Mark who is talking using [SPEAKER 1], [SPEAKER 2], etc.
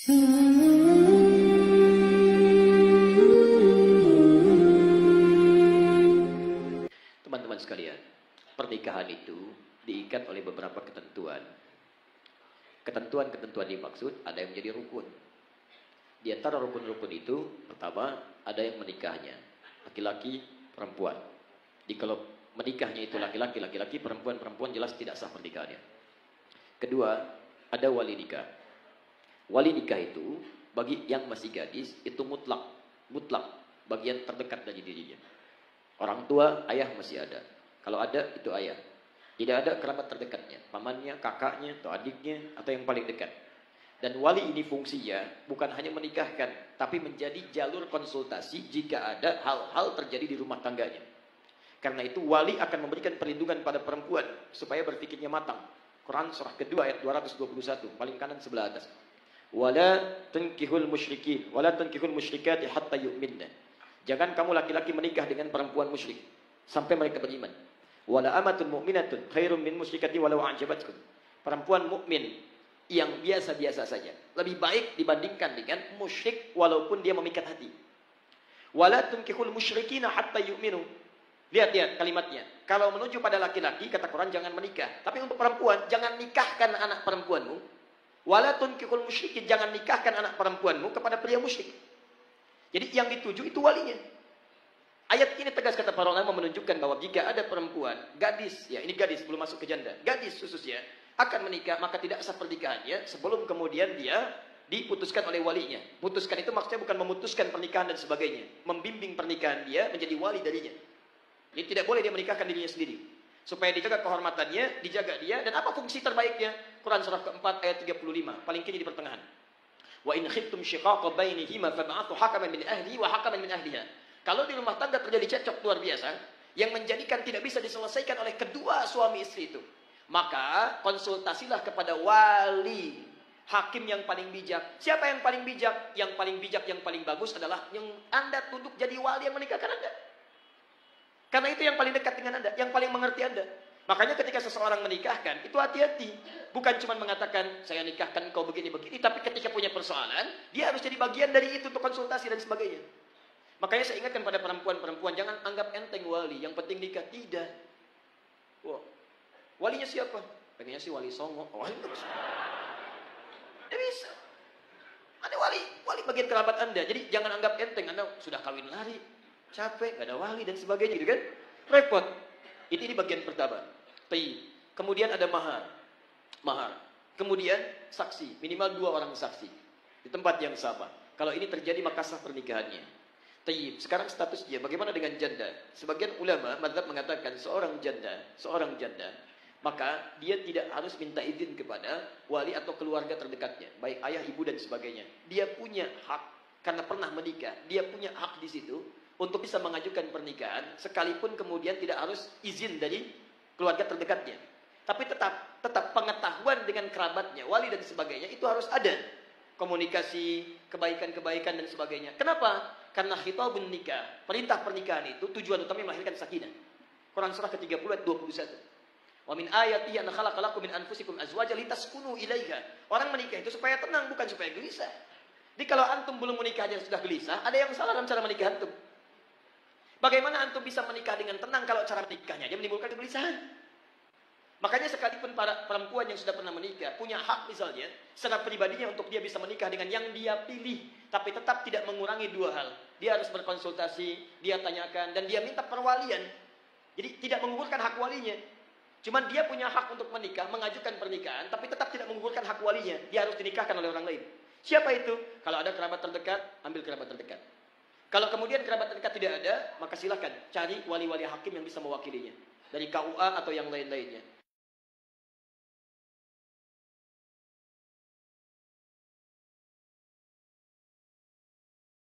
[SPEAKER 1] Teman-teman sekalian, pernikahan itu diikat oleh beberapa ketentuan. Ketentuan-ketentuan dimaksud ada yang menjadi rukun. Di antara rukun-rukun itu, pertama ada yang menikahnya, laki-laki, perempuan. Jadi kalau menikahnya itu laki-laki, perempuan jelas tidak sah pernikahannya. Kedua, ada wali nikah. Wali nikah itu bagi yang masih gadis itu mutlak, bagian terdekat dari dirinya. Orang tua, ayah masih ada. Kalau ada, itu ayah. Tidak ada kerabat terdekatnya, pamannya, kakaknya, atau adiknya, atau yang paling dekat. Dan wali ini fungsinya bukan hanya menikahkan, tapi menjadi jalur konsultasi jika ada hal-hal terjadi di rumah tangganya. Karena itu wali akan memberikan perlindungan pada perempuan supaya berpikirnya matang. Quran surah kedua ayat 221, paling kanan sebelah atas. Wala tunkihul musyrikin, wala tunkihul musyrikati hatta yu'minna. Jangan kamu laki-laki menikah dengan perempuan musyrik sampai mereka beriman. Wala amatun mu'minatun khairum min musyrikati walau a'jabatkum. Perempuan mukmin yang biasa-biasa saja lebih baik dibandingkan dengan musyrik walaupun dia memikat hati. Wala tunkihul musyrikina hatta yu'minu. Lihat kalimatnya. Kalau menuju pada laki-laki kata Quran jangan menikah. Tapi untuk perempuan jangan nikahkan anak perempuanmu. Wala tunkihul musyrikin, jangan nikahkan anak perempuanmu kepada pria musyrik. Jadi yang dituju itu walinya. Ayat ini tegas kata para ulama menunjukkan bahwa jika ada perempuan, gadis, ya ini gadis belum masuk ke janda, gadis khususnya akan menikah, maka tidak sah pernikahannya sebelum kemudian dia diputuskan oleh walinya. Putuskan itu maksudnya bukan memutuskan pernikahan dan sebagainya, membimbing pernikahan dia menjadi wali darinya. Jadi tidak boleh dia menikahkan dirinya sendiri. Supaya dijaga kehormatannya, dijaga dia, dan apa fungsi terbaiknya? Quran surah keempat ayat 35, paling kiri di pertengahan. Wa in khiftum shiqaqa bainihima fab'athu hakaman min ahlihi wa hakaman min ahliha. Kalau di rumah tangga terjadi cekcok luar biasa yang menjadikan tidak bisa diselesaikan oleh kedua suami istri itu, maka konsultasilah kepada wali, hakim yang paling bijak. Siapa yang paling bijak? Yang paling bijak, yang paling bagus adalah yang Anda tunduk jadi wali yang menikahkan Anda. Karena itu yang paling dekat dengan Anda, yang paling mengerti Anda. Makanya ketika seseorang menikahkan, itu hati-hati. Bukan cuma mengatakan, saya nikahkan kau begini-begini. Tapi ketika punya persoalan, dia harus jadi bagian dari itu untuk konsultasi dan sebagainya. Makanya saya ingatkan pada perempuan-perempuan, jangan anggap enteng wali. Yang penting nikah. Tidak. Wah, walinya siapa? Pengennya sih wali songo. Oh, wali terus. Tidak bisa. Ada wali bagian kerabat Anda. Jadi jangan anggap enteng. Anda sudah kawin lari, capek, gak ada wali dan sebagainya gitu kan. Repot. Ini bagian pertama. Kemudian ada mahar. Kemudian saksi, minimal 2 orang saksi di tempat yang sama. Kalau ini terjadi maka sah pernikahannya. Sekarang statusnya bagaimana dengan janda? Sebagian ulama mazhab mengatakan seorang janda, maka dia tidak harus minta izin kepada wali atau keluarga terdekatnya, baik ayah, ibu dan sebagainya. Dia punya hak karena pernah menikah, dia punya hak di situ untuk bisa mengajukan pernikahan, sekalipun kemudian tidak harus izin dari keluarga terdekatnya. Tapi tetap pengetahuan dengan kerabatnya, wali dan sebagainya, itu harus ada. Komunikasi, kebaikan-kebaikan dan sebagainya. Kenapa? Karena khitabun nikah, perintah pernikahan itu tujuan utamanya melahirkan sakinah. Quran surah ke-30 ayat 21. Wa min ayatihi an khalaqa lakum min anfusikum azwajan litaskunu ilaiha. Orang menikah itu supaya tenang, bukan supaya gelisah. Jadi kalau antum belum menikah aja sudah gelisah, ada yang salah dalam cara menikah antum. Bagaimana antum bisa menikah dengan tenang kalau cara menikahnya dia menimbulkan kegelisahan? Makanya sekalipun para perempuan yang sudah pernah menikah punya hak misalnya secara pribadinya untuk dia bisa menikah dengan yang dia pilih, tapi tetap tidak mengurangi 2 hal. Dia harus berkonsultasi, dia tanyakan, dan dia minta perwalian. Jadi tidak menggugurkan hak walinya. Cuman dia punya hak untuk menikah, mengajukan pernikahan, tapi tetap tidak menggugurkan hak walinya. Dia harus dinikahkan oleh orang lain. Siapa itu? Kalau ada kerabat terdekat, ambil kerabat terdekat. Kalau kemudian kerabat terdekat tidak ada, maka silakan cari wali-wali hakim yang bisa mewakilinya. Dari KUA atau yang lain-lainnya.